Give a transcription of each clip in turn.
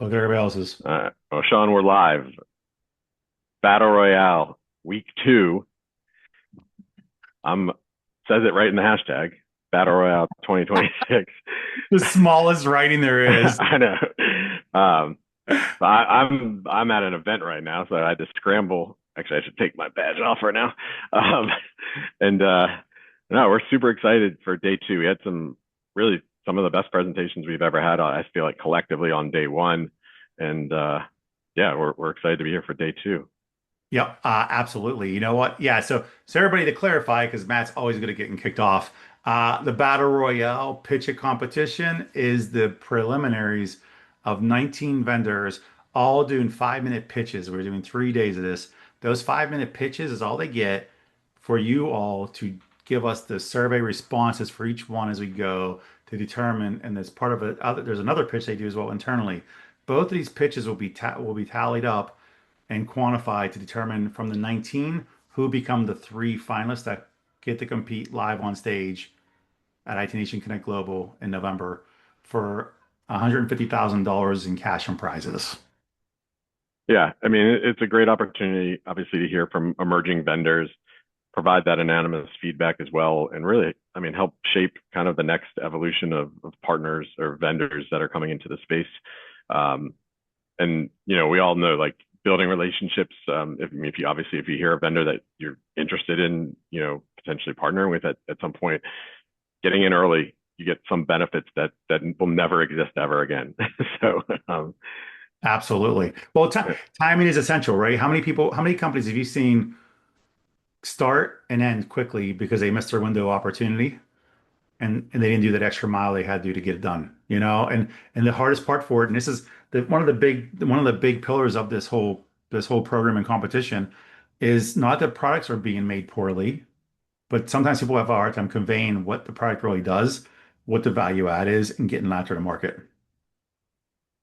Look at everybody else's. Well, Sean, we're live. Battle Royale, week two. I'm says it right in the hashtag. Battle Royale 2026. The smallest writing there is. I know. But I'm at an event right now, so I had to scramble. Actually, I should take my badge off right now. Um, and no, we're super excited for day two. We had some of the best presentations we've ever had. I feel like collectively on day one, and yeah, we're excited to be here for day two. Yep, absolutely. You know what? Yeah, so everybody to clarify, because Matt's always good at getting kicked off. The Battle Royale Pitch It competition is the preliminaries of 19 vendors all doing 5-minute pitches. We're doing 3 days of this. Those 5-minute pitches is all they get for you all to give us the survey responses for each one as we go to determine. And as part of it, there's another pitch they do as well internally. Both of these pitches will be tallied up and quantify to determine from the 19 who become the three finalists that get to compete live on stage at IT Nation Connect Global in November for $150,000 in cash and prizes. Yeah, I mean, it's a great opportunity, obviously, to hear from emerging vendors, provide that anonymous feedback as well, and really, I mean, help shape kind of the next evolution of partners or vendors that are coming into the space. Um, and we all know like building relationships. If you obviously if you hear a vendor that you're interested in, potentially partnering with at some point, getting in early, you get some benefits that will never exist ever again. So Absolutely. Well, timing is essential, right? How many companies have you seen start and end quickly because they missed their window of opportunity? And they didn't do that extra mile they had to do to get it done, you know? And the hardest part for it, and this is one of the big pillars of this whole program and competition is not that products are being made poorly, but sometimes people have a hard time conveying what the product really does, what the value add is, and getting that to the market.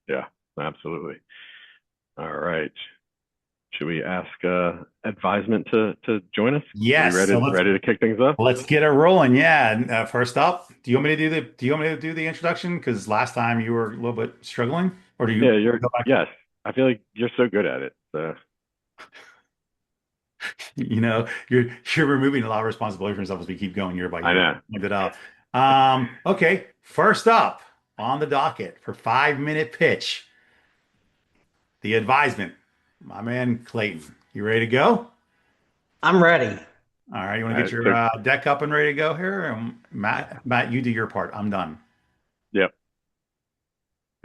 yeah, absolutely. All right. Should we ask Advisement to join us? Are we Yes, ready so ready to kick things off? let's get it rolling. Yeah. And, first up, do you want me to do the introduction? Because last time you were a little bit struggling, or do Yeah, you you're go back? yes. I feel like you're so good at it. So You know, you're removing a lot of responsibility from yourself as we keep going year by I year. know. Point it out. Okay, first up on the docket for 5-minute pitch, the advisement. My man Clayton, you ready to go? I'm ready. All right, you want All to get right. your So deck up and ready to go here? Matt, you do your part. I'm done. yep.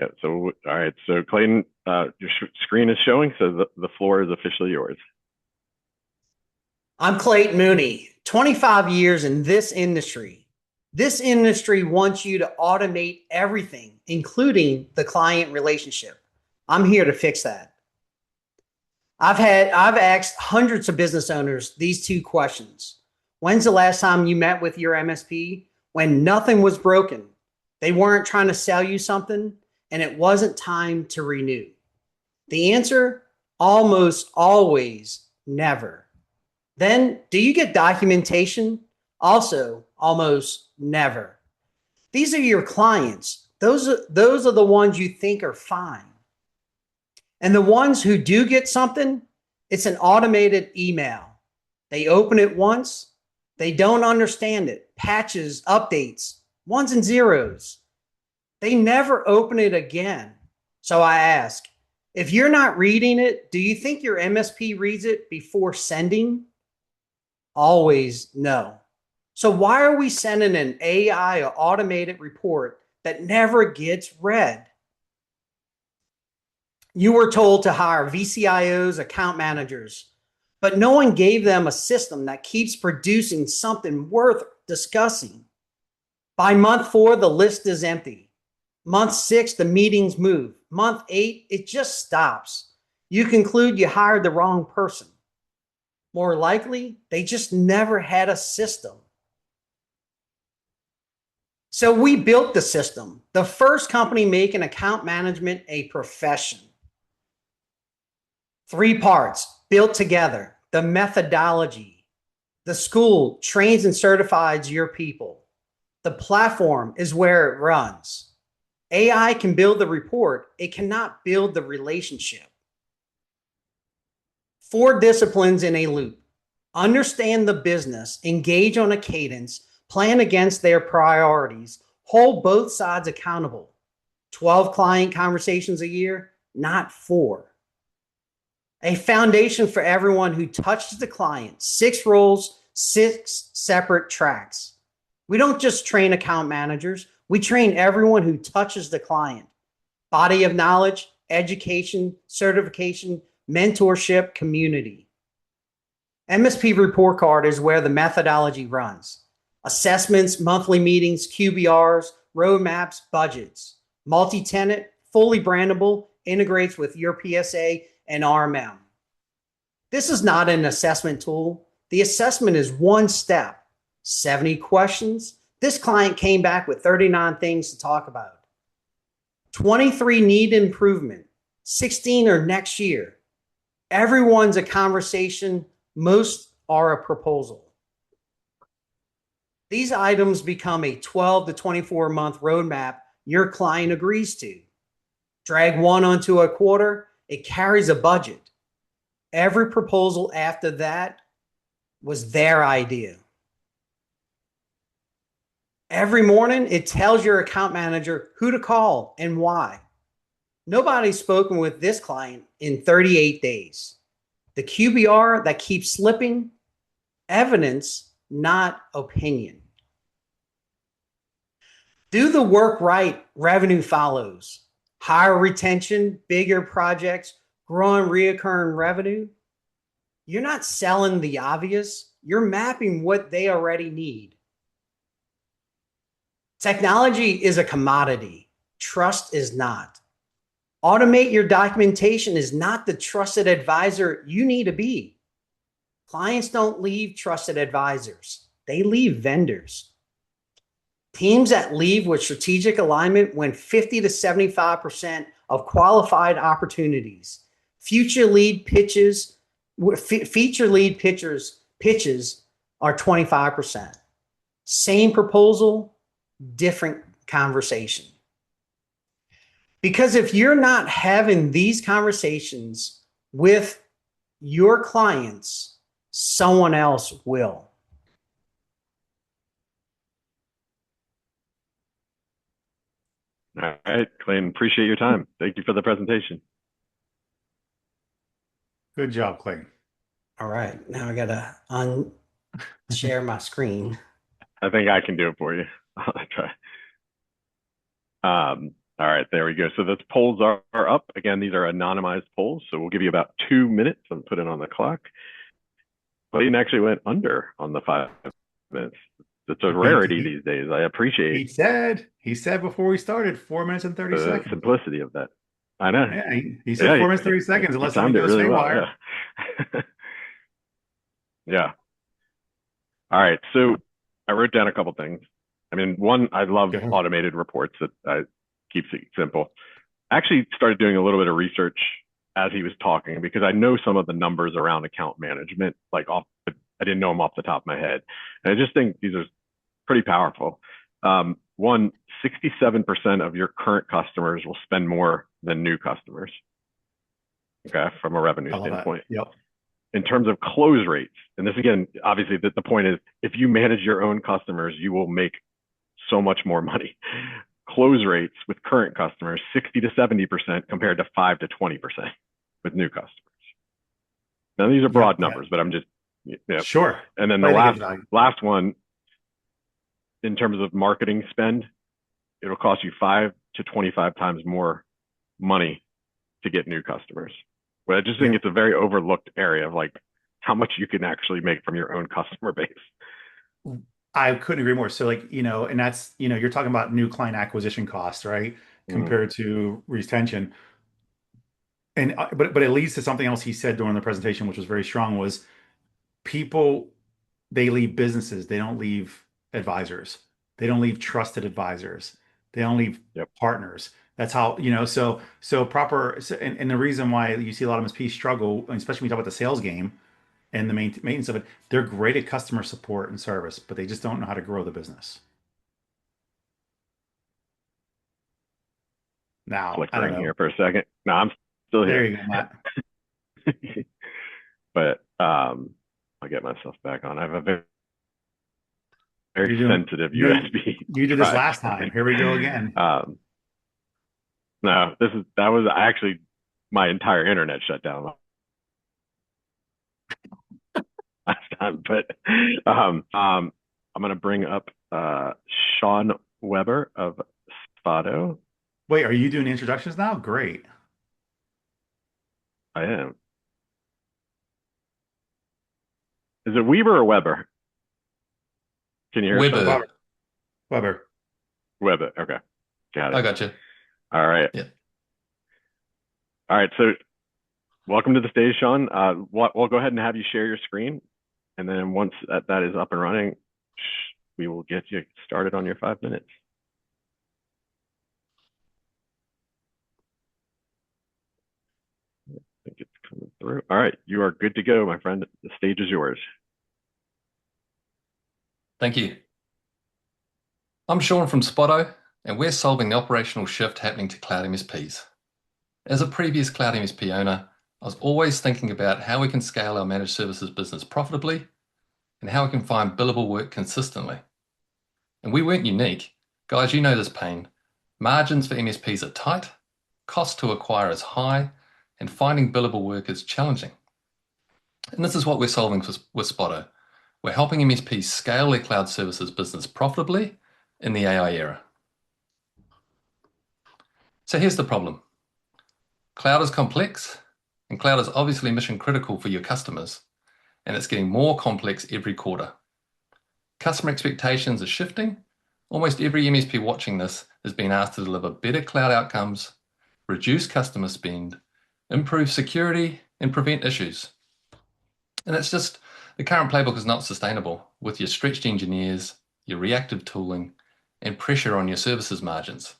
Yeah. So all right. So Clayton, your screen is showing, so the floor is officially yours. I'm Clayton Mooney, 25 years in this industry. This industry wants you to automate everything, including the client relationship. I'm here to fix that. I've asked hundreds of business owners these two questions. When's the last time you met with your MSP when nothing was broken? They weren't trying to sell you something and it wasn't time to renew. The answer, almost always never. Then, do you get documentation? Also, almost never. These are your clients. Those are the ones you think are fine. And the ones who do get something, it's an automated email. They open it once, they don't understand it. Patches, updates, ones and zeros. They never open it again. So I ask, if you're not reading it, do you think your MSP reads it before sending? Always no. So why are we sending an AI or automated report that never gets read? You were told to hire VCIOs, account managers, but no one gave them a system that keeps producing something worth discussing. By month 4, the list is empty. Month 6, the meetings move. Month 8, it just stops. You conclude you hired the wrong person. More likely, they just never had a system. So we built the system, the first company making account management a profession. 3 parts built together: the methodology. The school trains and certifies your people. The platform is where it runs. AI can build the report, it cannot build the relationship. 4 disciplines in a loop. Understand the business, engage on a cadence, plan against their priorities, hold both sides accountable. 12 client conversations a year, not 4. A foundation for everyone who touches the client. 6 roles, 6 separate tracks. We don't just train account managers, we train everyone who touches the client. Body of knowledge, education, certification, mentorship, community. MSP report card is where the methodology runs. Assessments, monthly meetings, QBRs, roadmaps, budgets. Multi-tenant, fully brandable, integrates with your PSA and RMM. This is not an assessment tool. The assessment is one step. 70 questions. This client came back with 39 things to talk about. 23 need improvement. 16 are next year. Everyone's a conversation. Most are a proposal. These items become a 12 to 24 month roadmap your client agrees to. Drag one onto a quarter, it carries a budget. Every proposal after that was their idea. Every morning, it tells your account manager who to call and why. Nobody's spoken with this client in 38 days. The QBR that keeps slipping, evidence, not opinion. Do the work right, revenue follows. Higher retention, bigger projects, growing reoccurring revenue. You're not selling the obvious, you're mapping what they already need. Technology is a commodity. Trust is not. Automate your documentation is not the trusted advisor you need to be. Clients don't leave trusted advisors. They leave vendors. Teams that leave with strategic alignment win 50 to 75% of qualified opportunities. Feature lead pitches are 25%. Same proposal, different conversation. Because if you're not having these conversations with your clients, someone else will. All right, Clayton, appreciate your time. Thank you for the presentation. Good job, Clayton. All right, now I gotta unshare my screen. I think I can do it for you. I'll try. All right, there we go. So those polls are up. Again, these are anonymized polls. So we'll give you about 2 minutes and put it on the clock. Clayton actually went under on the 5 minutes. It's a rarity these days. I appreciate he said before we started 4 minutes and 30 the seconds. simplicity of that. I know. Yeah, he said 4 minutes 30 seconds unless something goes really haywire. Well, yeah. Yeah. All right. So I wrote down a couple things. I mean, one, I love automated reports that I keeps it simple. I actually started doing a little bit of research as he was talking because I know some of the numbers around account management, I didn't know them off the top of my head. And I just think these are pretty powerful. One, 67% of your current customers will spend more than new customers. Okay, from a revenue standpoint. Yep. In terms of close rates, and this again, obviously the point is if you manage your own customers, you will make so much more money. Close rates with current customers, 60 to 70% compared to 5 to 20% with new customers. Now these are broad numbers, but I'm just, sure. And then the last one, in terms of marketing spend, it'll cost you 5 to 25 times more money to get new customers. But I just think it's a very overlooked area of how much you can actually make from your own customer base. I couldn't agree more. So and that's, you're talking about new client acquisition costs, right? Compared to retention. And, but it leads to something else he said during the presentation, which was very strong, was people, they leave businesses. They don't leave advisors. They don't leave trusted advisors. They don't leave partners. That's how, so proper. And the reason why you see a lot of MSPs struggle, especially when you talk about the sales game and the maintenance of it, they're great at customer support and service, but they just don't know how to grow the business. Now, I don't flickering know. here for a second. No, I'm still There here. you go, Matt. But I'll get myself back on. I have a very, You're very doing, sensitive you know, USB you did this drive. last time. Here we go again. No, that was actually my entire internet shut down last time. But I'm gonna bring up Sean Weber of Spotto. Wait, are you doing introductions now? Great. I am. Is it Weber or Weber? Can you hear us, Sean? Weber. Weber. Weber. Okay, got I it. got you. All right. Yeah. All right. So welcome to the stage, Sean. We'll go ahead and have you share your screen, and then once that is up and running, we will get you started on your 5 minutes. I think it's coming through. All right, you are good to go, my friend. The stage is yours. Thank you. I'm Sean from Spotto, and we're solving the operational shift happening to cloud MSPs. As a previous cloud MSP owner, I was always thinking about how we can scale our managed services business profitably and how we can find billable work consistently. And we weren't unique. Guys, you know this pain. Margins for MSPs are tight, cost to acquire is high, and finding billable work is challenging. And this is what we're solving with Spotto. We're helping MSPs scale their cloud services business profitably in the AI era. So here's the problem. Cloud is complex, and cloud is obviously mission critical for your customers, and it's getting more complex every quarter. Customer expectations are shifting. Almost every MSP watching this is being asked to deliver better cloud outcomes, reduce customer spend, improve security, and prevent issues. And it's just, the current playbook is not sustainable with your stretched engineers, your reactive tooling, and pressure on your services margins.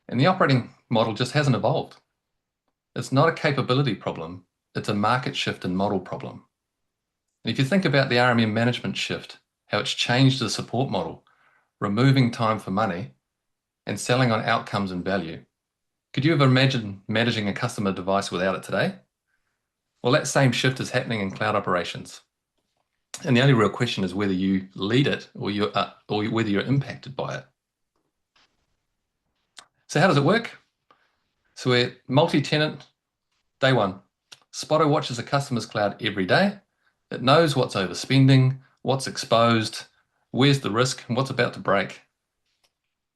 And the operating model just hasn't evolved. It's not a capability problem, it's a market shift and model problem. And if you think about the RMM management shift, how it's changed the support model, removing time for money and selling on outcomes and value, could you ever imagine managing a customer device without it today? Well, that same shift is happening in cloud operations. And the only real question is whether you lead it or whether you're impacted by it. So how does it work? So we're multi-tenant, day one. Spotto watches a customer's cloud every day. It knows what's overspending, what's exposed, where's the risk, and what's about to break.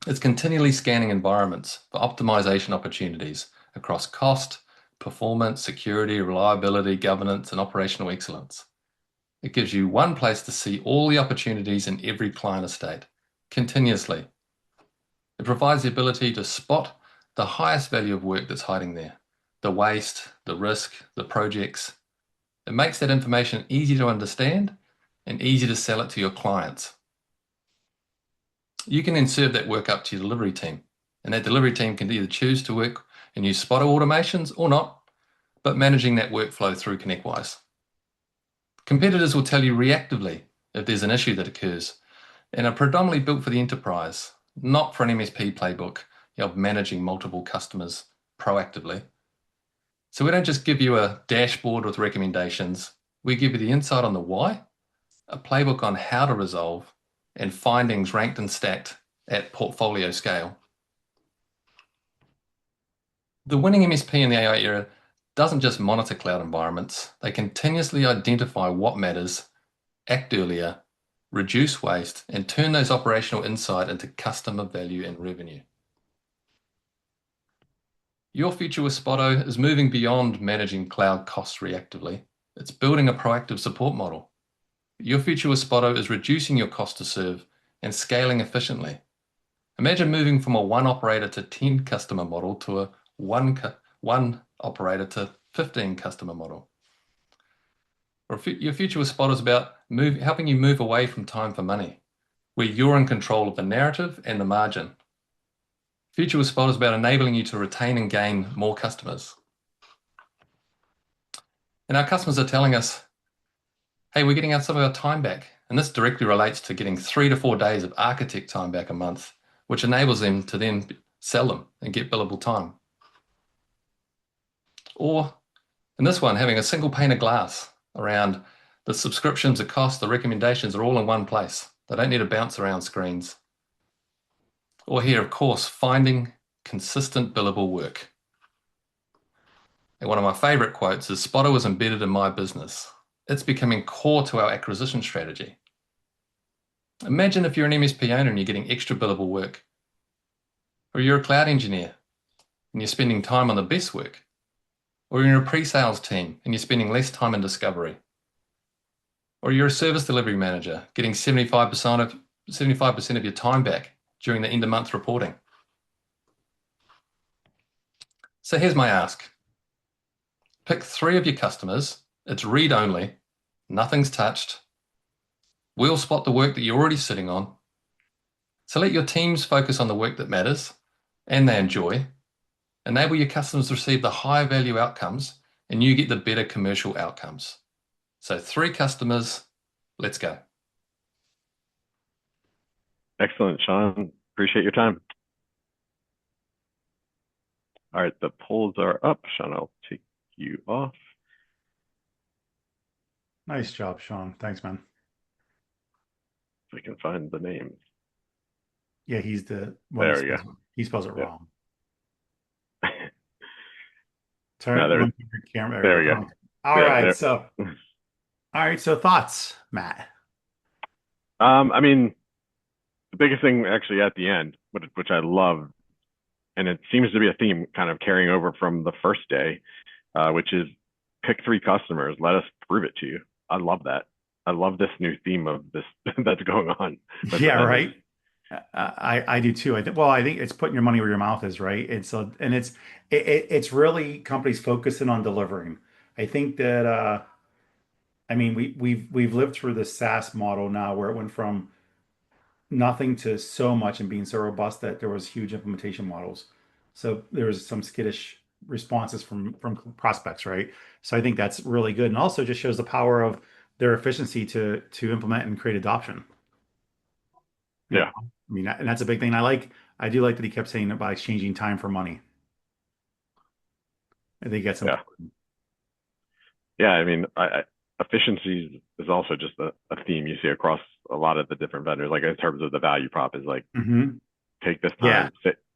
It's continually scanning environments for optimization opportunities across cost, performance, security, reliability, governance, and operational excellence. It gives you one place to see all the opportunities in every client estate, continuously. It provides the ability to spot the highest value of work that's hiding there, the waste, the risk, the projects. It makes that information easy to understand and easy to sell it to your clients. You can then serve that work up to your delivery team, and that delivery team can either choose to work and use Spotto automations or not, but managing that workflow through ConnectWise. Competitors will tell you reactively if there's an issue that occurs, and are predominantly built for the enterprise, not for an MSP playbook of managing multiple customers proactively. So we don't just give you a dashboard with recommendations, we give you the insight on the why, a playbook on how to resolve, and findings ranked and stacked at portfolio scale. The winning MSP in the AI era doesn't just monitor cloud environments, they continuously identify what matters, act earlier, reduce waste, and turn those operational insight into customer value and revenue. Your future with Spotto is moving beyond managing cloud costs reactively. It's building a proactive support model. Your future with Spotto is reducing your cost to serve and scaling efficiently. Imagine moving from a 1 operator to 10 customer model to a one operator to 15 customer model. Or your future with Spotto is about helping you move away from time for money, where you're in control of the narrative and the margin. Future with Spotto is about enabling you to retain and gain more customers. And our customers are telling us, hey, we're getting some of our time back. And this directly relates to getting 3 to 4 days of architect time back a month, which enables them to then sell them and get billable time. Or in this one, having a single pane of glass around the subscriptions, the cost, the recommendations are all in one place. They don't need to bounce around screens. Or here, of course, finding consistent billable work. And one of my favorite quotes is, Spotto is embedded in my business. It's becoming core to our acquisition strategy. Imagine if you're an MSP owner and you're getting extra billable work, or you're a cloud engineer and you're spending time on the best work, or you're in a pre-sales team and you're spending less time in discovery, or you're a service delivery manager getting 75% of your time back during the end of month reporting. So here's my ask. Pick 3 of your customers. It's read only, nothing's touched. We'll spot the work that you're already sitting on. So let your teams focus on the work that matters and they enjoy. Enable your customers to receive the higher value outcomes and you get the better commercial outcomes. So 3 customers, let's go. Excellent, Sean. Appreciate your time. All right, the polls are up. Sean, I'll take you off. Nice job, Sean. Thanks, man. If I can find the names. Yeah, he's the one. There we go. He spells it Yep. wrong. Turn No, your camera. there we go. All Yeah, right, there. so thoughts, Matt? I mean, the biggest thing actually at the end, which I love, and it seems to be a theme kind of carrying over from the first day, which is pick 3 customers. Let us prove it to you. I love that. I love this new theme of this that's going on. Yeah, right. I do too. I think it's putting your money where your mouth is, right? It's really companies focusing on delivering. I think that I mean we've lived through the SaaS model now where it went from nothing to so much and being so robust that there was huge implementation models. So there was some skittish responses from prospects, right? So I think that's really good, and also just shows the power of their efficiency to implement and create adoption. Yeah. I mean, and that's a big thing. I do like that he kept saying about exchanging time for money. I think that's important. Yeah, I mean, efficiency is also just a theme you see across a lot of the different vendors. Like in terms of the value prop is like, take this time,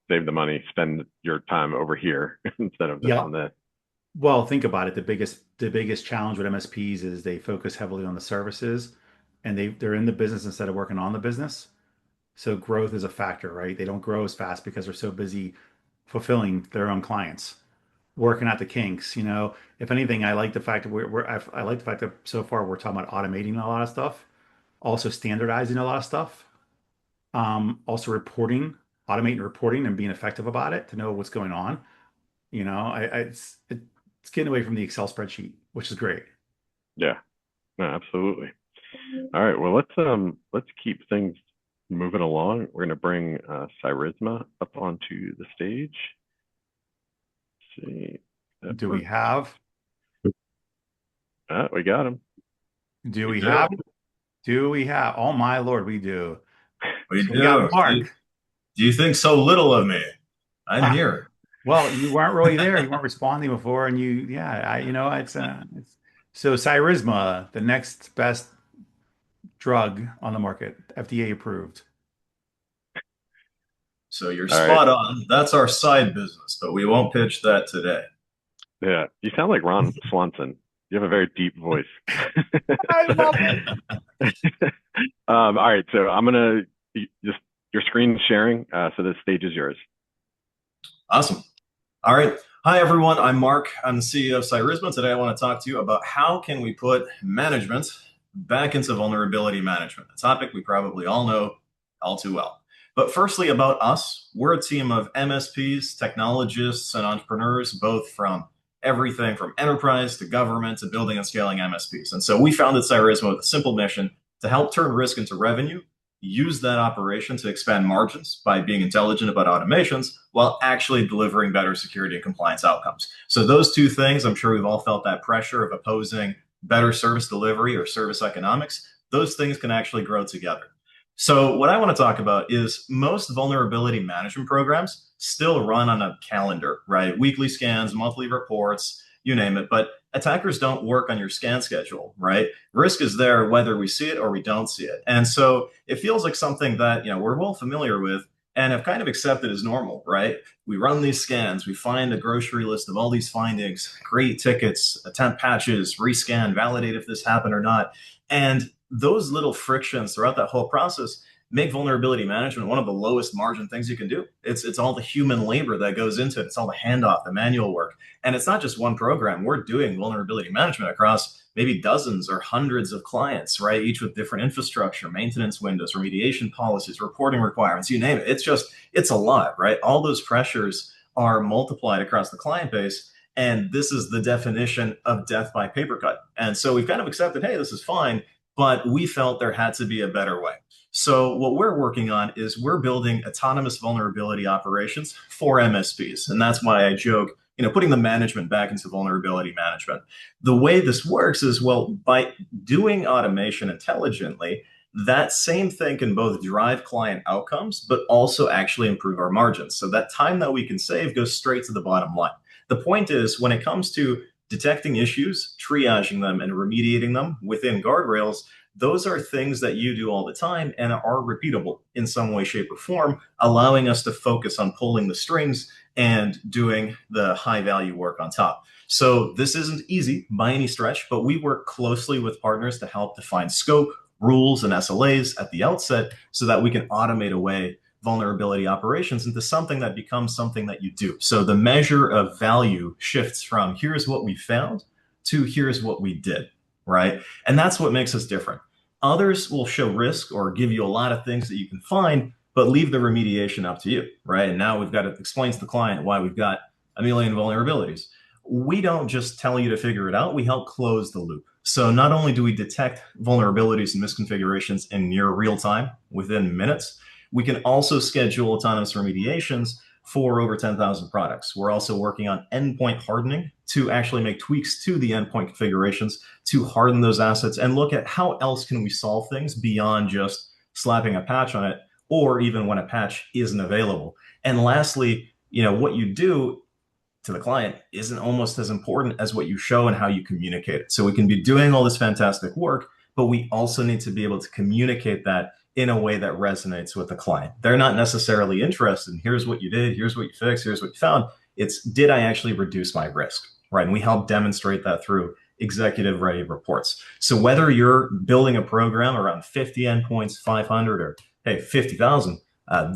save the money, spend your time over here instead of this on this. Well, think about it. The biggest challenge with MSPs is they focus heavily on the services, and they're in the business instead of working on the business. So growth is a factor, right? They don't grow as fast because they're so busy fulfilling their own clients, working out the kinks. You know, if anything, I like the fact that I like the fact that so far we're talking about automating a lot of stuff, also standardizing a lot of stuff, also automating reporting and being effective about it to know what's going on. You know, it's getting away from the Excel spreadsheet, which is great. Yeah, no, absolutely. All right, well, let's keep things moving along. We're going to bring Cyrisma up onto the stage. Let's see. Do we have? We got him. Do we have? Do we have? Oh my Lord, we do. We do. We got Mark. Do you think so little of me? I'm here. Well, you weren't really there. You weren't responding before, and it's so Cyrisma, the next best drug on the market, FDA approved. So you're spot on. That's our side business, but we won't pitch that today. Yeah, you sound like Ron Swanson. You have a very deep voice. I love it. All right, so I'm gonna just your screen sharing. So the stage is yours. Awesome. All right. Hi, everyone. I'm Mark. I'm the CEO of Cyrisma. Today, I want to talk to you about how can we put management back into vulnerability management, a topic we probably all know all too well. But firstly, about us, we're a team of MSPs, technologists, and entrepreneurs, both from everything from enterprise to government to building and scaling MSPs. And so we founded Cyrisma with a simple mission to help turn risk into revenue, use that operation to expand margins by being intelligent about automations while actually delivering better security and compliance outcomes. So those two things, I'm sure we've all felt that pressure of opposing better service delivery or service economics. Those things can actually grow together. So, what I want to talk about is most vulnerability management programs still run on a calendar, right? Weekly scans, monthly reports, you name it. But attackers don't work on your scan schedule, right? Risk is there whether we see it or we don't see it. And so it feels like something that, we're well familiar with and have kind of accepted as normal, right? We run these scans, we find a grocery list of all these findings, create tickets, attempt patches, rescan, validate if this happened or not. And those little frictions throughout that whole process make vulnerability management one of the lowest margin things you can do. It's all the human labor that goes into it. It's all the handoff, the manual work. And it's not just one program. We're doing vulnerability management across maybe dozens or hundreds of clients, right? Each with different infrastructure, maintenance windows, remediation policies, reporting requirements, you name it. It's a lot, right? All those pressures are multiplied across the client base. And this is the definition of death by paper cut. And so we've kind of accepted, hey, this is fine, but we felt there had to be a better way. So what we're working on is we're building autonomous vulnerability operations for MSPs. And that's why I joke, putting the management back into vulnerability management. The way this works is, well, by doing automation intelligently, that same thing can both drive client outcomes, but also actually improve our margins. So that time that we can save goes straight to the bottom line. The point is, when it comes to detecting issues, triaging them, and remediating them within guardrails, those are things that you do all the time and are repeatable in some way, shape, or form, allowing us to focus on pulling the strings and doing the high value work on top. So this isn't easy by any stretch, but we work closely with partners to help define scope, rules, and SLAs at the outset so that we can automate away vulnerability operations into something that becomes something that you do. So the measure of value shifts from here's what we found to here's what we did, right? And that's what makes us different. Others will show risk or give you a lot of things that you can find, but leave the remediation up to you, right? And now we've got to explain to the client why we've got a million vulnerabilities. We don't just tell you to figure it out, we help close the loop. So not only do we detect vulnerabilities and misconfigurations in near real time within minutes, we can also schedule autonomous remediations for over 10,000 products. We're also working on endpoint hardening to actually make tweaks to the endpoint configurations to harden those assets and look at how else can we solve things beyond just slapping a patch on it, or even when a patch isn't available. And lastly, what you do to the client isn't almost as important as what you show and how you communicate it. So we can be doing all this fantastic work, but we also need to be able to communicate that in a way that resonates with the client. They're not necessarily interested in here's what you did, here's what you fixed, here's what you found. It's did I actually reduce my risk, right? And we help demonstrate that through executive ready reports. So whether you're building a program around 50 endpoints, 500, or hey, 50,000,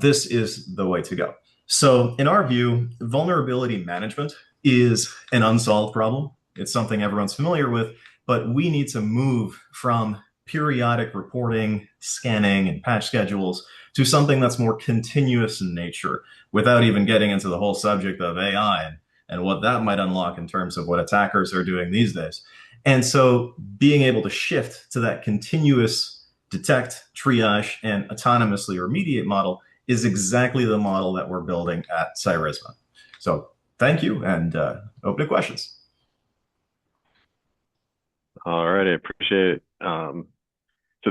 this is the way to go. So in our view, vulnerability management is an unsolved problem. It's something everyone's familiar with, but we need to move from periodic reporting, scanning, and patch schedules to something that's more continuous in nature, without even getting into the whole subject of AI and what that might unlock in terms of what attackers are doing these days. And so being able to shift to that continuous detect, triage, and autonomously remediate model is exactly the model that we're building at Cyrisma. So thank you, and open to questions. All right, I appreciate it. So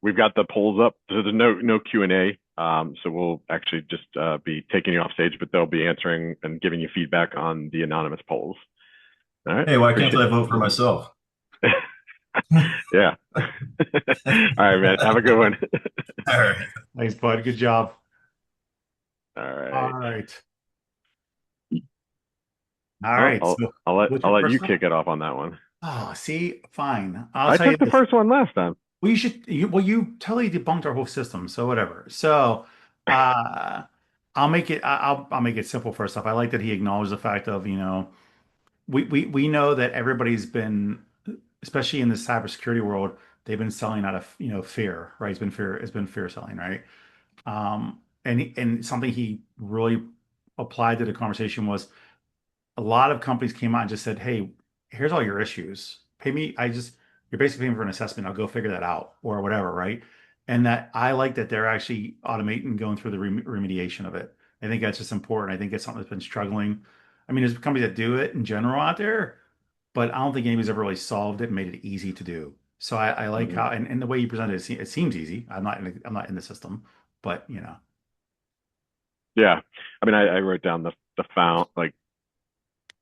we've got the polls up. So there's no Q&A. So we'll actually just be taking you off stage, but they'll be answering and giving you feedback on the anonymous polls. All right. Hey, why can't I vote for myself? Yeah. All right, man. Have a good one. All right. Thanks, bud. Good job. All right. All right. All right. I'll let you kick it off on that one. Oh, see, fine. I'll I tell you took the first one last time. Well, you totally debunked our whole system, so whatever. So, I'll make it simple first off. I like that he acknowledged the fact of, we know that everybody's been, especially in the cybersecurity world, they've been selling out of, fear, right? It's been fear selling, right? And something he really applied to the conversation was a lot of companies came out and just said, "Hey, here's all your issues. Pay me. You're basically paying for an assessment. I'll go figure that out or whatever, right?" And that I like that they're actually automating going through the remediation of it. I think that's just important. I think it's something that's been struggling. I mean, there's companies that do it in general out there, but I don't think anybody's ever really solved it and made it easy to do. So I like Mhm. how, and the way you present it, it seems easy. I'm not in the system, but Yeah. I mean, I wrote down the found, like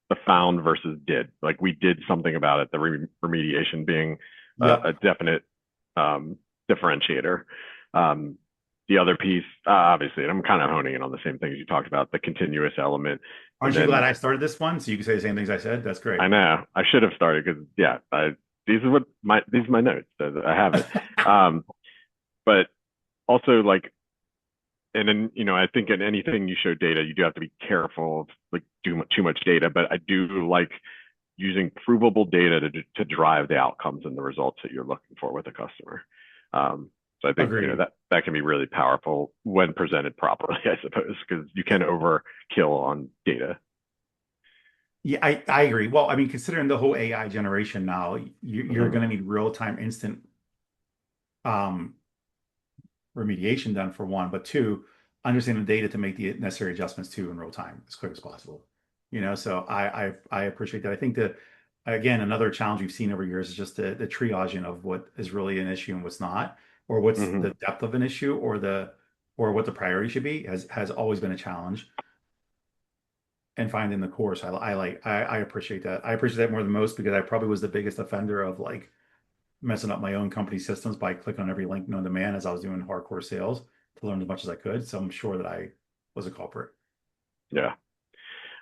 the found versus did. Like we did something about it, the remediation being yep, a definite differentiator. Um, the other piece, obviously, and I'm kind of honing in on the same things you talked about, the continuous element. And aren't you glad then I started this one so you can say the same things I said? That's great. I know I should have started because yeah, these are my notes. I have it. Um, but also like, and then I think in anything you show data, you do have to be careful of like too much data. But I do like using provable data to drive the outcomes and the results that you're looking for with a customer. So I think Agreed. that can be really powerful when presented properly, I suppose, because you can overkill on data. Yeah, I agree. Well, I mean, considering the whole AI generation now, you're Mhm. going to need real time instant um, remediation done for one, but two, understand the data to make the necessary adjustments too in real time as quick as possible. So I appreciate that. I think that again, another challenge we've seen over years is just the triaging of what is really an issue and what's not, or what's Mhm. the depth of an issue, or what the priority should be has always been a challenge. And finding the course, I appreciate that. I appreciate that more than most because I probably was the biggest offender of like messing up my own company systems by clicking on every link known to man as I was doing hardcore sales to learn as much as I could. So I'm sure that I was a culprit. Yeah.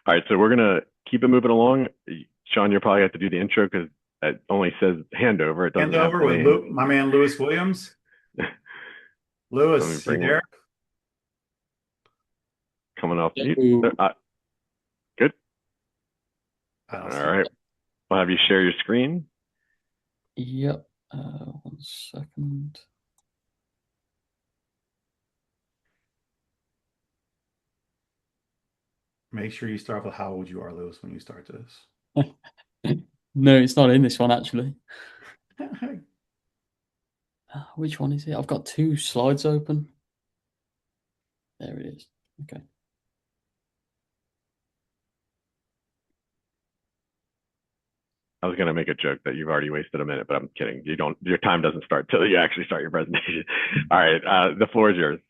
All right. So we're gonna keep it moving along. Sean, you'll probably have to do the intro because it only says handover. It doesn't Hand have over the with name. my man Lewis Williams. Let me Lewis, you bring him there? coming off mute. Ooh. Good. I All don't see right. I'll have you share your screen. Yep. 1 second. Make sure you start off with how old you are, Lewis, when you start this. No, it's not in this one actually. Which one is it? I've got two slides open. There it is. Okay. I was gonna make a joke that you've already wasted a minute, but I'm kidding. You don't. Your time doesn't start till you actually start your presentation. All right. The floor is yours.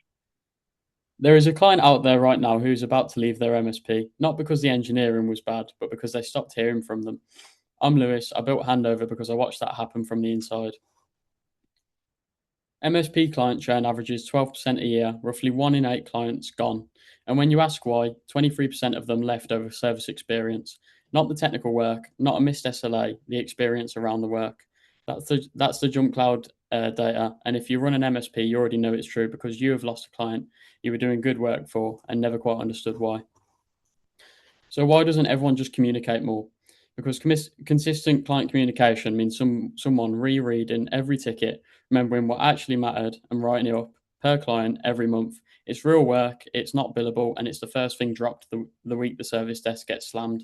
There is a client out there right now who's about to leave their MSP, not because the engineering was bad, but because they stopped hearing from them. I'm Lewis. I built Handover because I watched that happen from the inside. MSP client churn averages 12% a year, roughly 1 in 8 clients gone. And when you ask why, 23% of them left over service experience. Not the technical work, not a missed SLA, the experience around the work. That's the jump cloud data. And if you run an MSP, you already know it's true because you have lost a client you were doing good work for and never quite understood why. So why doesn't everyone just communicate more? Because consistent client communication means someone rereading every ticket, remembering what actually mattered, and writing it up per client every month. It's real work, it's not billable, and it's the first thing dropped the week the service desk gets slammed.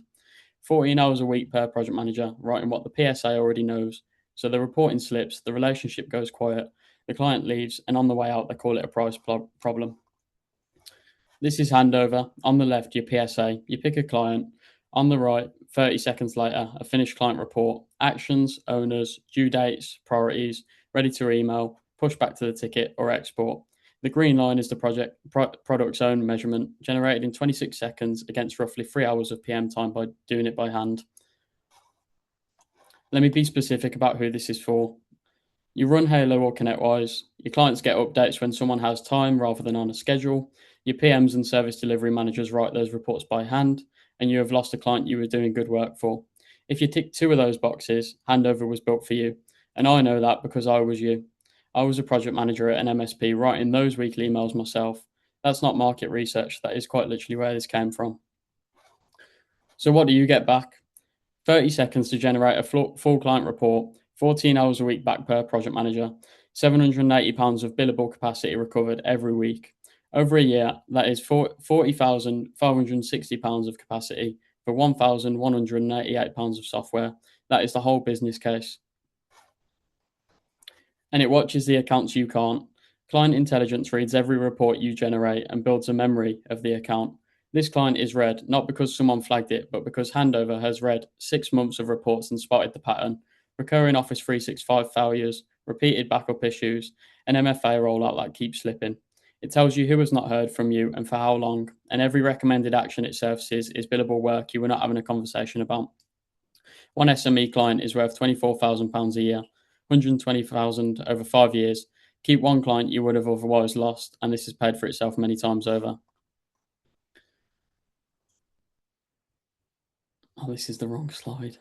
14 hours a week per project manager, writing what the PSA already knows. So the reporting slips, the relationship goes quiet, the client leaves, and on the way out, they call it a price problem. This is Handover. On the left, your PSA. You pick a client. On the right, 30 seconds later, a finished client report. Actions, owners, due dates, priorities, ready to email, push back to the ticket, or export. The green line is the product's own measurement, generated in 26 seconds against roughly 3 hours of PM time by doing it by hand. Let me be specific about who this is for. You run Halo or ConnectWise. Your clients get updates when someone has time rather than on a schedule. Your PMs and service delivery managers write those reports by hand, and you have lost a client you were doing good work for. If you tick 2 of those boxes, Handover was built for you. And I know that because I was you. I was a project manager at an MSP writing those weekly emails myself. That's not market research. That is quite literally where this came from. So, what do you get back? 30 seconds to generate a full client report, 14 hours a week back per project manager, £780 of billable capacity recovered every week. Over a year, that is £40,560 of capacity for £1,188 of software. That is the whole business case. And it watches the accounts you can't. Client intelligence reads every report you generate and builds a memory of the account. This client is read not because someone flagged it, but because Handover has read 6 months of reports and spotted the pattern. recurring Office 365 failures, repeated backup issues, and MFA rollout that keeps slipping. It tells you who has not heard from you and for how long, and every recommended action it surfaces is billable work you were not having a conversation about. One SME client is worth £24,000 a year, 120,000 over 5 years. Keep one client you would have otherwise lost, and this has paid for itself many times over. Oh, this is the wrong slide.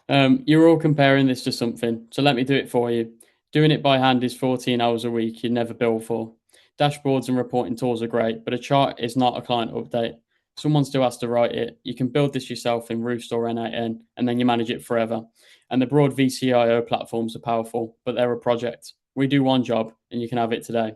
You're all comparing this to something, so let me do it for you. Doing it by hand is 14 hours a week you'd never bill for. Dashboards and reporting tools are great, but a chart is not a client update. Someone still has to write it. You can build this yourself in Roost or N8N, and then you manage it forever. And the broad VCIO platforms are powerful, but they're a project. We do one job, and you can have it today.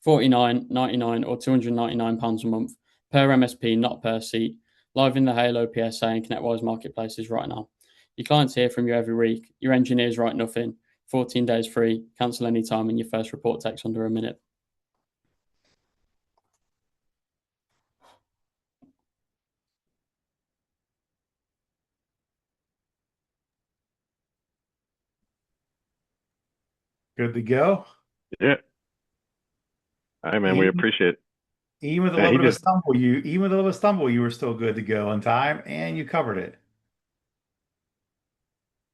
$49.99 or £299 a month per MSP, not per seat. Live in the Halo PSA and ConnectWise marketplaces right now. Your clients hear from you every week. Your engineers write nothing. 14 days free. Cancel anytime, and your first report takes under a minute. Good to go. Yeah. All right, man. We appreciate it. Even with a little bit of a stumble, you were still good to go on time, and you covered it.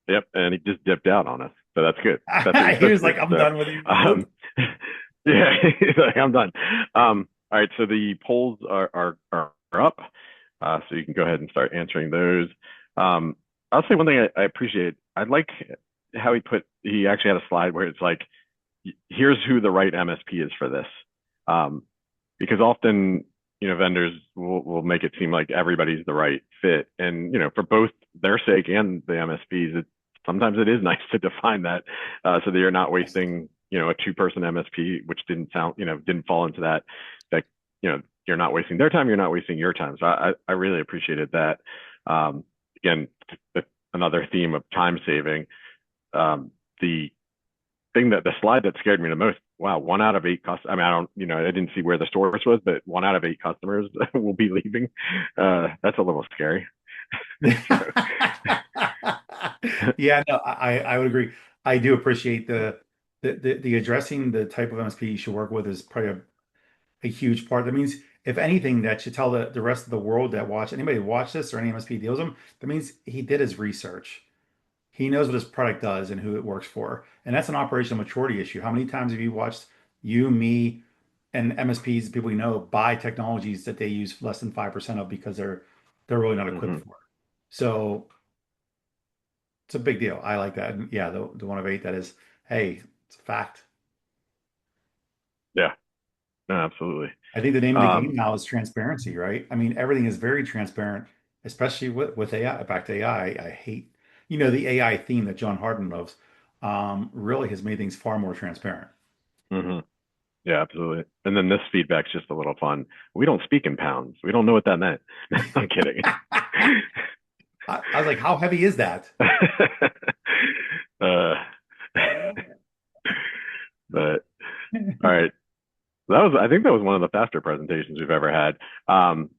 Yep, and he just dipped out on us, so that's good. He was like, "I'm done with you." Yeah, he's like, "I'm done." All right, so the polls are up, so you can go ahead and start answering those. I'll say one thing I appreciate. I like how he actually had a slide where it's like, here's who the right MSP is for this, because often vendors will make it seem like everybody's the right fit, and for both their sake and the MSPs, sometimes it is nice to define that, so that you're not wasting a 2-person MSP, which didn't fall into that you're not wasting their time, you're not wasting your time. So I really appreciated that. Again, another theme of time saving. The slide that scared me the most, wow, 1 out of 8 customers. I mean, I didn't see where the source was, but 1 out of 8 customers will be leaving. That's a little scary. Yeah, no, I would agree. I do appreciate the addressing the type of MSP you should work with is probably a huge part. That means, if anything, that should tell the rest of the world that anybody watch this or any MSP deals with him, that means he did his research. He knows what his product does and who it works for. And that's an operational maturity issue. How many times have you watched me, and MSPs, people buy technologies that they use less than 5% of because they're really not equipped for it? So it's a big deal. I like that. And yeah, the 1 of 8, that is, hey, it's a fact. Yeah, no, absolutely. I think the name of the game now is transparency, right? I mean, everything is very transparent, especially with AI. Back to AI, I hate, the AI theme that John Harden loves, really has made things far more transparent. Yeah, absolutely. And then this feedback's just a little fun. We don't speak in pounds. We don't know what that meant. I'm kidding. I was like, how heavy is that? But all right. I think that was one of the faster presentations we've ever had.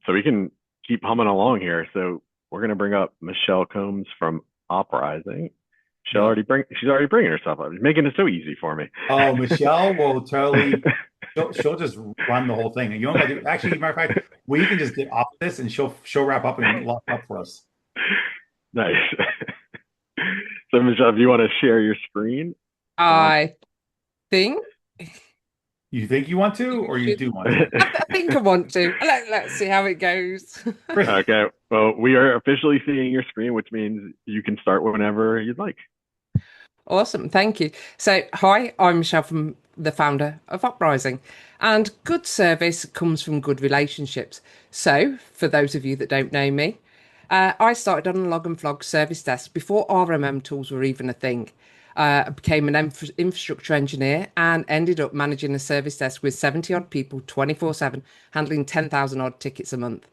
So we can keep humming along here. So we're going to bring up Michelle Combs from Oprising. She's already bringing herself up. She's making it so easy for me. Oh, Michelle will totally, she'll just run the whole thing. And you don't got to do, actually, matter of fact, we can just get off this and she'll wrap up and lock up for us. Nice. So Michelle, do you want to share your screen? I think. You think you want to, or you do want to? I think I want to. Let's see how it goes. Okay. Well, we are officially seeing your screen, which means you can start whenever you'd like. Awesome. Thank you. So, hi, I'm Michelle, the founder of Oprising. And good service comes from good relationships. So, for those of you that don't know me, I started on a log and flog service desk before RMM tools were even a thing. I became an infrastructure engineer and ended up managing a service desk with 70 odd people 24/7, handling 10,000 odd tickets a month.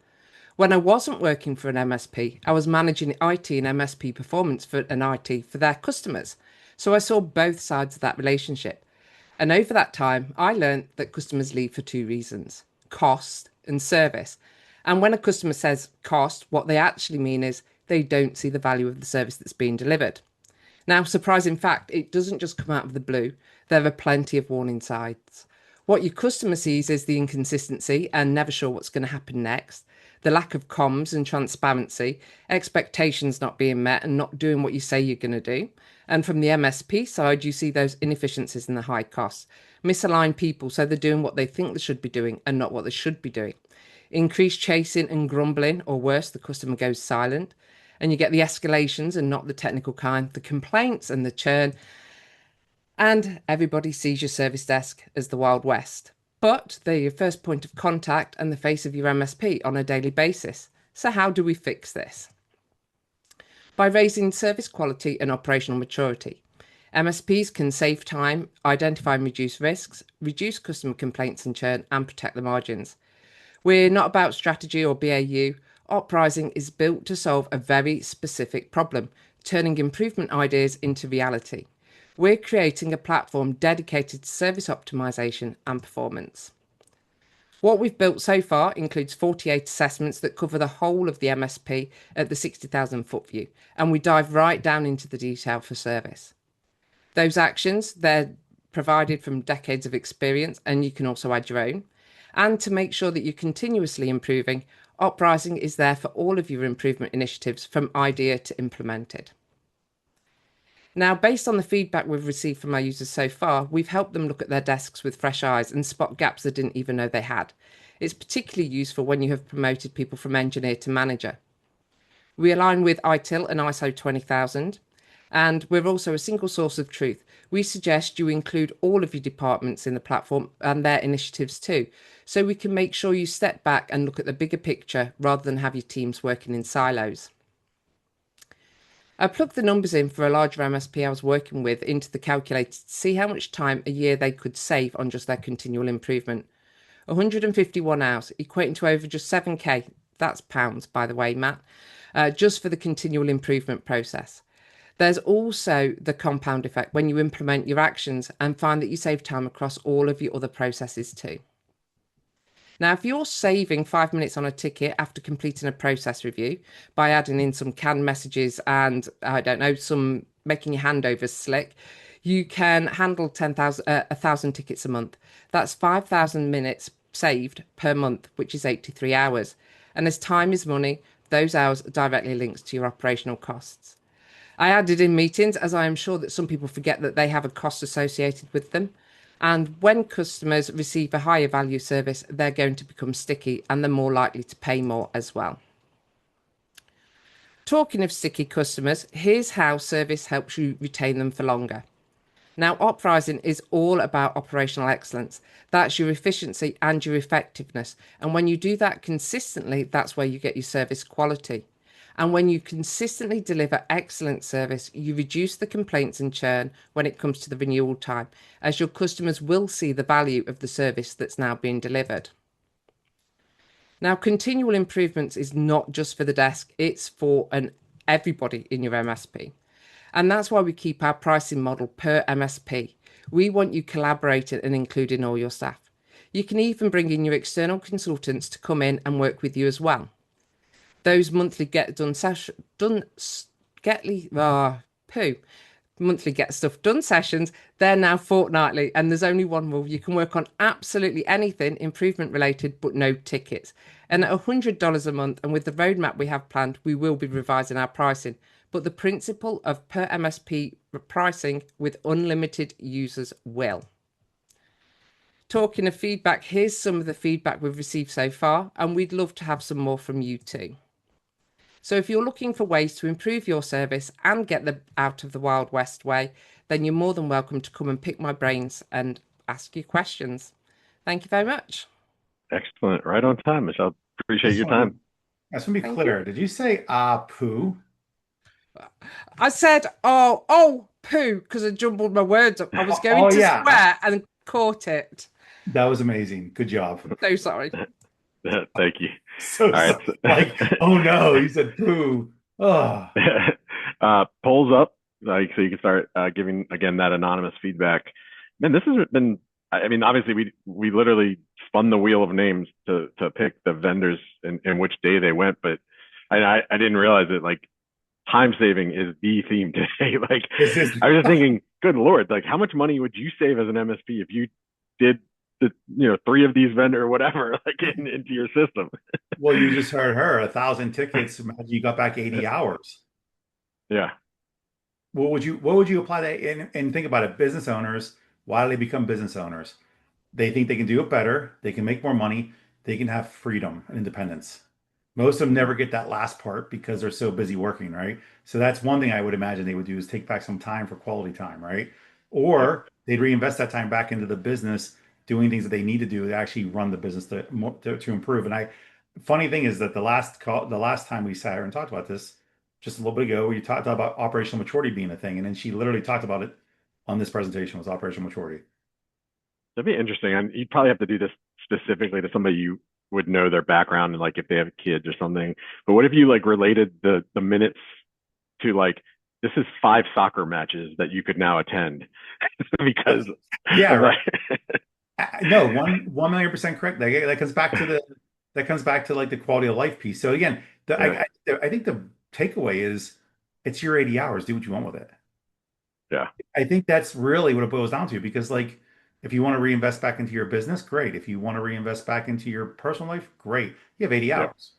When I wasn't working for an MSP, I was managing IT and MSP performance for an IT for their customers. So I saw both sides of that relationship. And over that time, I learned that customers leave for 2 reasons: cost and service. And when a customer says cost, what they actually mean is they don't see the value of the service that's being delivered. Now, surprising fact, it doesn't just come out of the blue. There are plenty of warning signs. What your customer sees is the inconsistency and never sure what's going to happen next, the lack of comms and transparency, expectations not being met and not doing what you say you're going to do. And from the MSP side, you see those inefficiencies and the high costs, misaligned people so they're doing what they think they should be doing and not what they should be doing. Increased chasing and grumbling, or worse, the customer goes silent. And you get the escalations and not the technical kind, the complaints and the churn. And everybody sees your service desk as the Wild West. But they're your first point of contact and the face of your MSP on a daily basis. So how do we fix this? By raising service quality and operational maturity. MSPs can save time, identify and reduce risks, reduce customer complaints and churn, and protect the margins. We're not about strategy or BAU. Oprising is built to solve a very specific problem, turning improvement ideas into reality. We're creating a platform dedicated to service optimization and performance. What we've built so far includes 48 assessments that cover the whole of the MSP at the 60,000 foot view, and we dive right down into the detail for service. Those actions, they're provided from decades of experience, and you can also add your own. And to make sure that you're continuously improving, Oprising is there for all of your improvement initiatives from idea to implemented. Now, based on the feedback we've received from our users so far, we've helped them look at their desks with fresh eyes and spot gaps they didn't even know they had. It's particularly useful when you have promoted people from engineer to manager. We align with ITIL and ISO 20000, and we're also a single source of truth. We suggest you include all of your departments in the platform and their initiatives too, so we can make sure you step back and look at the bigger picture rather than have your teams working in silos. I plugged the numbers in for a larger MSP I was working with into the calculator to see how much time a year they could save on just their continual improvement. 151 hours, equating to over just 7k, that's pounds by the way, Matt, just for the continual improvement process. There's also the compound effect when you implement your actions and find that you save time across all of your other processes too. Now, if you're saving 5 minutes on a ticket after completing a process review by adding in some canned messages and, I don't know, some making your handovers slick, you can handle 1,000 tickets a month. That's 5,000 minutes saved per month, which is 83 hours. And as time is money, those hours are directly linked to your operational costs. I added in meetings, as I am sure that some people forget that they have a cost associated with them. And when customers receive a higher value service, they're going to become sticky and they're more likely to pay more as well. Talking of sticky customers, here's how service helps you retain them for longer. Now, Oprising is all about operational excellence. That's your efficiency and your effectiveness. And when you do that consistently, that's where you get your service quality. And when you consistently deliver excellent service, you reduce the complaints and churn when it comes to the renewal time, as your customers will see the value of the service that's now being delivered. Now, continual improvements is not just for the desk, it's for everybody in your MSP. And that's why we keep our pricing model per MSP. We want you collaborating and including all your staff. You can even bring in your external consultants to come in and work with you as well. Those monthly monthly get stuff done sessions, they're now fortnightly, and there's only one rule: you can work on absolutely anything improvement related, but no tickets. And at $100 a month, and with the roadmap we have planned, we will be revising our pricing. But the principle of per MSP pricing with unlimited users will. Talking of feedback, here's some of the feedback we've received so far, and we'd love to have some more from you too. So if you're looking for ways to improve your service and get them out of the Wild West way, then you're more than welcome to come and pick my brains and ask you questions. Thank you very much. Excellent. Right on time, Michelle. Appreciate your time. I just want to be clear. Did you say poo? I said, oh, poo, because I jumbled my words up. I was going to swear and caught it. That was amazing. Good job. So sorry. Thank you. So right. Like, oh no, you said poo. Oh. Polls up, like, so you can start giving again that anonymous feedback. Man, this has been. I mean, obviously, we literally spun the wheel of names to pick the vendors and which day they went, but I didn't realize it. Like time saving is the theme today. Like, This is I was just thinking, good Lord, like how much money would you save as an MSP if you did the, 3 of these vendor or whatever, like into your system? well, you just heard her 1,000 tickets. Imagine you got back 80 hours. Yeah. What would you apply that in? And think about it. Business owners, why do they become business owners? They think they can do it better. They can make more money. They can have freedom and independence. Most of them never get that last part because they're so busy working, right? So that's one thing I would imagine they would do is take back some time for quality time, right? Yep. Or they'd reinvest that time back into the business, doing things that they need to do to actually run the business to improve. And funny thing is that the last time we sat here and talked about this, just a little bit ago, we talked about operational maturity being a thing, and then she literally talked about it on this presentation was operational maturity. That'd be interesting. And you'd probably have to do this specifically to somebody you would know their background and like if they have kids or something. But what if you like related the minutes to like this is 5 soccer matches that you could now attend because Yeah, of right. that. No, 1,000,000% correct. That comes back to like the quality of life piece. So again, Yeah. I think the takeaway is it's your 80 hours. Do what you want with it. Yeah. I think that's really what it boils down to because like if you want to reinvest back into your business, great. If you want to reinvest back into your personal life, great. You have 80 Yep. hours.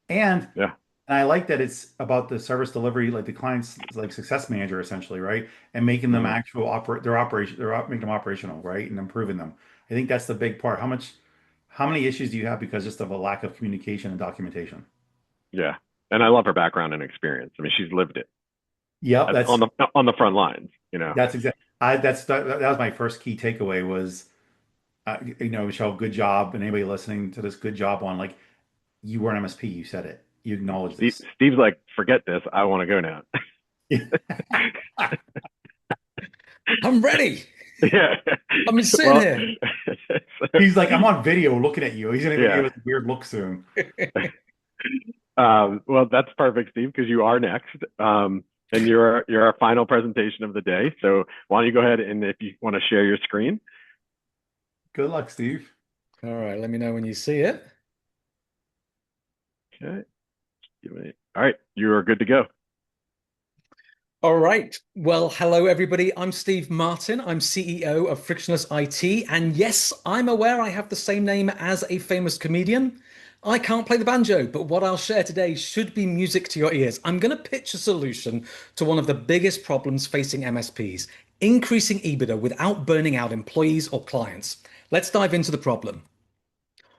And Yeah. and I like that it's about the service delivery, like the client's like success manager essentially, right? And making them Mhm. actual making them operational, right? And improving them. I think that's the big part. How many issues do you have because just of a lack of communication and documentation? Yeah. And I love her background and experience. I mean, she's lived it Yep, on the front lines. that's exactly that was my first key takeaway was Michelle, good job, and anybody listening to this, good job on like you were an MSP, you said it, you acknowledge this. Steve's like, forget this. I want to go now. I'm ready. Yeah. I've been sitting Well, here. He's like, I'm on video looking at you. He's gonna give yeah. us a weird look soon. Well, that's perfect, Steve, because you are next. And you're our final presentation of the day. So why don't you go ahead and if you want to share your screen. Good luck, Steve. All right, let me know when you see it. Okay. All right, you are good to go. All right. Well, hello, everybody. I'm Steve Martin. I'm CEO of FrictionlessIT. And yes, I'm aware I have the same name as a famous comedian. I can't play the banjo, but what I'll share today should be music to your ears. I'm going to pitch a solution to one of the biggest problems facing MSPs, increasing EBITDA without burning out employees or clients. Let's dive into the problem.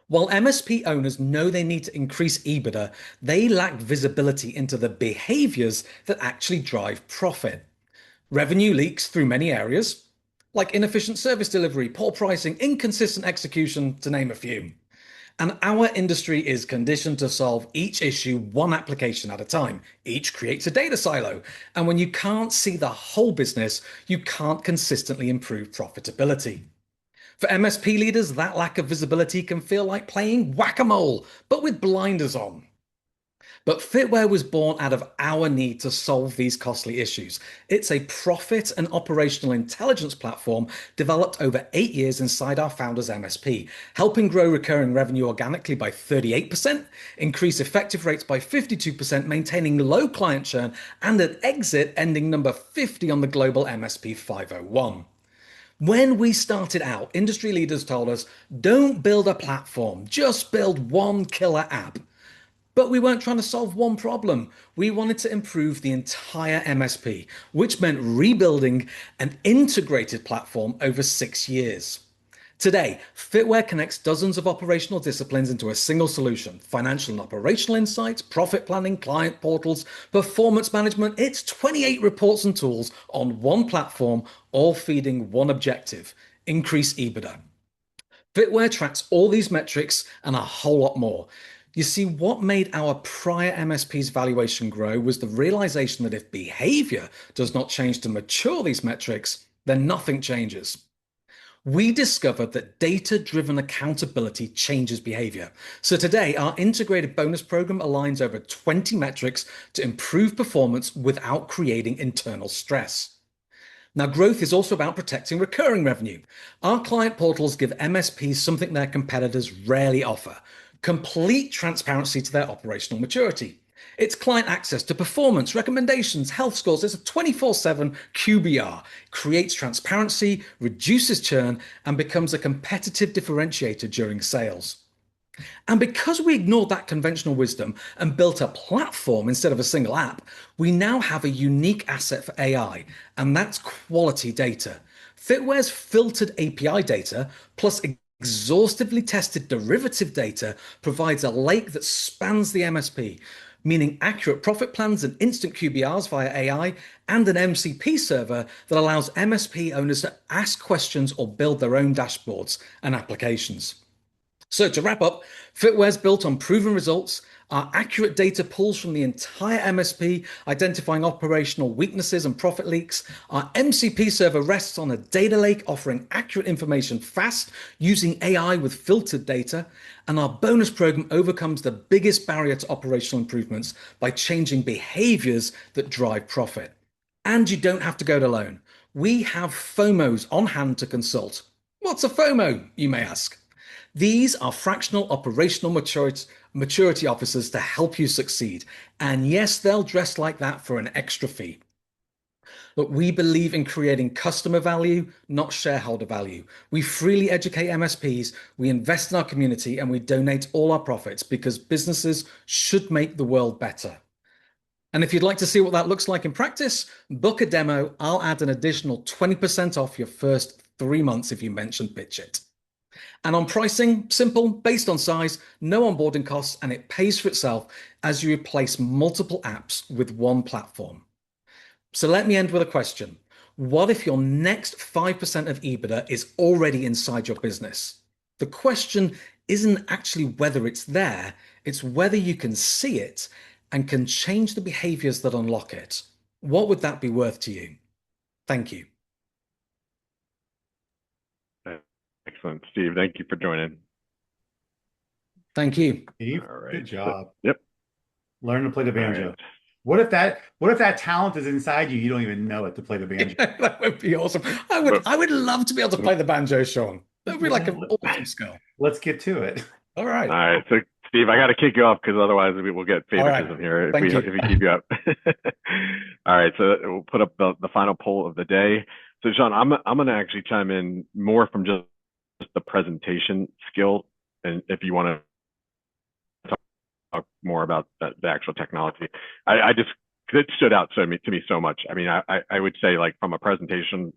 While MSP owners know they need to increase EBITDA, they lack visibility into the behaviors that actually drive profit. Revenue leaks through many areas, like inefficient service delivery, poor pricing, inconsistent execution, to name a few. And our industry is conditioned to solve each issue one application at a time. Each creates a data silo. And when you can't see the whole business, you can't consistently improve profitability. For MSP leaders, that lack of visibility can feel like playing whack-a-mole, but with blinders on. But Fitware was born out of our need to solve these costly issues. It's a profit and operational intelligence platform developed over 8 years inside our founder's MSP, helping grow recurring revenue organically by 38%, increase effective rates by 52%, maintaining low client churn, and at exit ending number 50 on the global MSP 501. When we started out, industry leaders told us, don't build a platform, just build one killer app. But we weren't trying to solve one problem. We wanted to improve the entire MSP, which meant rebuilding an integrated platform over 6 years. Today, Fitware connects dozens of operational disciplines into a single solution. Financial and operational insights, profit planning, client portals, performance management. It's 28 reports and tools on one platform, all feeding one objective: increase EBITDA. Fitware tracks all these metrics and a whole lot more. You see, what made our prior MSP's valuation grow was the realization that if behavior does not change to mature these metrics, then nothing changes. We discovered that data-driven accountability changes behavior. So today, our integrated bonus program aligns over 20 metrics to improve performance without creating internal stress. Now, growth is also about protecting recurring revenue. Our client portals give MSPs something their competitors rarely offer: complete transparency to their operational maturity. It's client access to performance, recommendations, health scores. It's a 24/7 QBR. Creates transparency, reduces churn, and becomes a competitive differentiator during sales. And because we ignored that conventional wisdom and built a platform instead of a single app, we now have a unique asset for AI, and that's quality data. Fitware's filtered API data plus exhaustively tested derivative data provides a lake that spans the MSP, meaning accurate profit plans and instant QBRs via AI, and an MCP server that allows MSP owners to ask questions or build their own dashboards and applications. So to wrap up, Fitware's built on proven results. Our accurate data pulls from the entire MSP, identifying operational weaknesses and profit leaks. Our MCP server rests on a data lake, offering accurate information fast, using AI with filtered data. And our bonus program overcomes the biggest barrier to operational improvements by changing behaviors that drive profit. And you don't have to go it alone. We have FOMOs on hand to consult. What's a FOMO, you may ask? These are fractional operational maturity officers to help you succeed. And yes, they'll dress like that for an extra fee. Look, we believe in creating customer value, not shareholder value. We freely educate MSPs, we invest in our community, and we donate all our profits because businesses should make the world better. And if you'd like to see what that looks like in practice, book a demo. I'll add an additional 20% off your first 3 months if you mention PitchIT. And on pricing, simple, based on size, no onboarding costs, and it pays for itself as you replace multiple apps with one platform. So let me end with a question. What if your next 5% of EBITDA is already inside your business? The question isn't actually whether it's there, it's whether you can see it and can change the behaviors that unlock it. What would that be worth to you? Thank you. Excellent, Steve. Thank you for joining. Thank you. Steve, All right. good job. Yep. Learn to play the banjo. Right. What if that talent is inside you? You don't even know it to play the banjo. That would be awesome. I would love to be able to play the banjo, Sean. That would be like an awesome skill. Let's get to it. All right. All right. So, Steve, I got to kick you off because otherwise we will get favoritism here if we keep you up. All right. So we'll put up the final poll of the day. So, Sean, I'm going to actually chime in more from just the presentation skill, and if you want to talk more about the actual technology, it stood out to me so much. I mean, I would say, like, from a presentation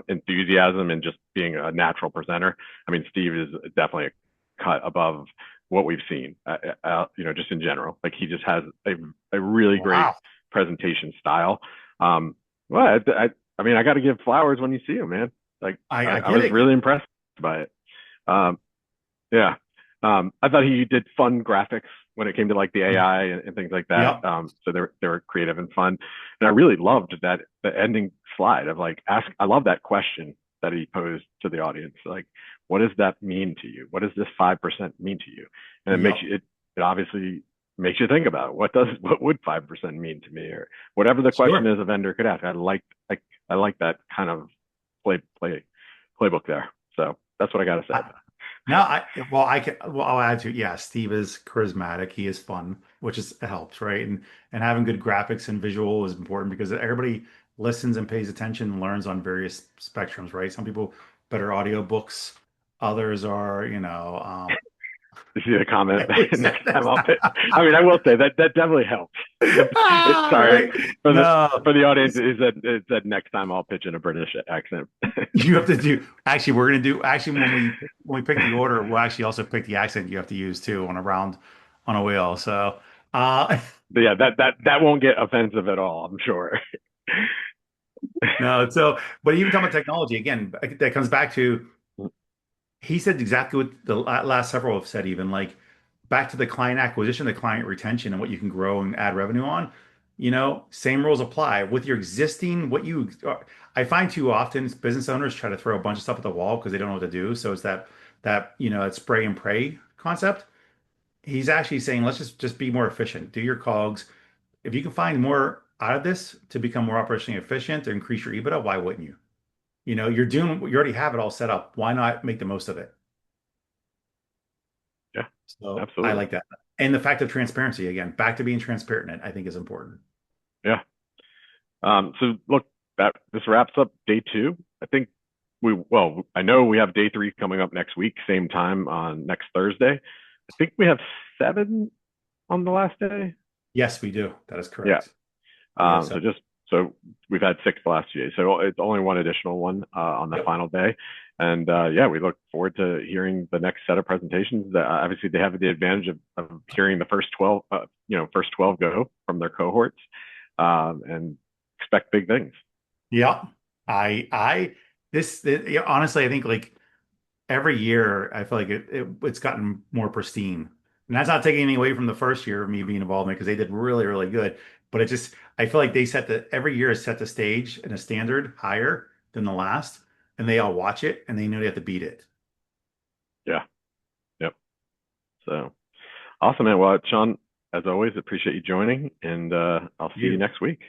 enthusiasm and just being a natural presenter, I mean, Steve is definitely a cut above what we've seen, just in general. Like, he just has a really great presentation style. Well, I mean, I got to give flowers when you see him, man. Like, I was really impressed by it. Yeah. I thought he did fun graphics when it came to, like, the AI and things like that. Yep. So they were creative and fun. And I really loved the ending slide of, like, I love that question that he posed to the audience. Like, what does that mean to you? What does this 5% mean to you? And it makes you, it obviously makes you think about what would 5% mean to me, or whatever the question is a vendor could ask. I like that kind of playbook there. So that's what I got to say. I'll add to it. Yeah, Steve is charismatic. He is fun, which helps, right? And having good graphics and visual is important because everybody listens and pays attention and learns on various spectrums, right? Some people better audiobooks, others are, You see the comment next time I'll pitch. I mean, I will say that definitely helps. Sorry for the audience. Is that next time I'll pitch in a British accent. You have to do. Actually, we're gonna do. Actually, when we pick the order, we'll actually also pick the accent you have to use too on a wheel. So, but yeah, that won't get offensive at all, I'm sure. No. So, but even talking about technology again, that comes back to. He said exactly what the last several have said, even like back to the client acquisition, the client retention, and what you can grow and add revenue on. Same rules apply with your existing. I find too often business owners try to throw a bunch of stuff at the wall because they don't know what to do. So it's that spray and pray concept. He's actually saying, let's just be more efficient. Do your COGS. If you can find more out of this to become more operationally efficient or increase your EBITDA, why wouldn't you? You already have it all set up. Why not make the most of it? Yeah, so absolutely. I like that. And the fact of transparency, again, back to being transparent, I think is important. Yeah. So look, this wraps up day 2. I think I know we have day 3 coming up next week, same time on next Thursday. I think we have 7 on the last day. Yes, we do. That is Yeah. correct. So we've had 6 the last 2 days. So it's only one additional one on the final day. And yeah, we look forward to hearing the next set of presentations. Obviously, they have the advantage of hearing the first 12, first 12 go from their cohorts, and expect big things. Yeah. Honestly, I think like every year, I feel like it's gotten more pristine. And that's not taking anything away from the first year of me being involved in it, because they did really, really good. But I feel like every year has set the stage and a standard higher than the last, and they all watch it and they know they have to beat it. Yeah. Yep. So awesome, man. Well, Sean, as always, appreciate you joining, and I'll see you next week.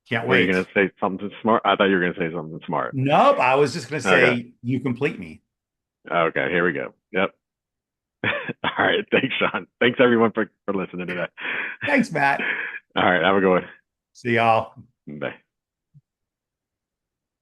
Can't Are wait. you going to say something smart? I thought you were going to say something smart. Nope. I was just going to say, Okay. You complete me. Okay. Here we go. Yep. All right. Thanks, Sean. Thanks, everyone, for listening today. Thanks, Matt. All right. Have a good one. See y'all. Bye.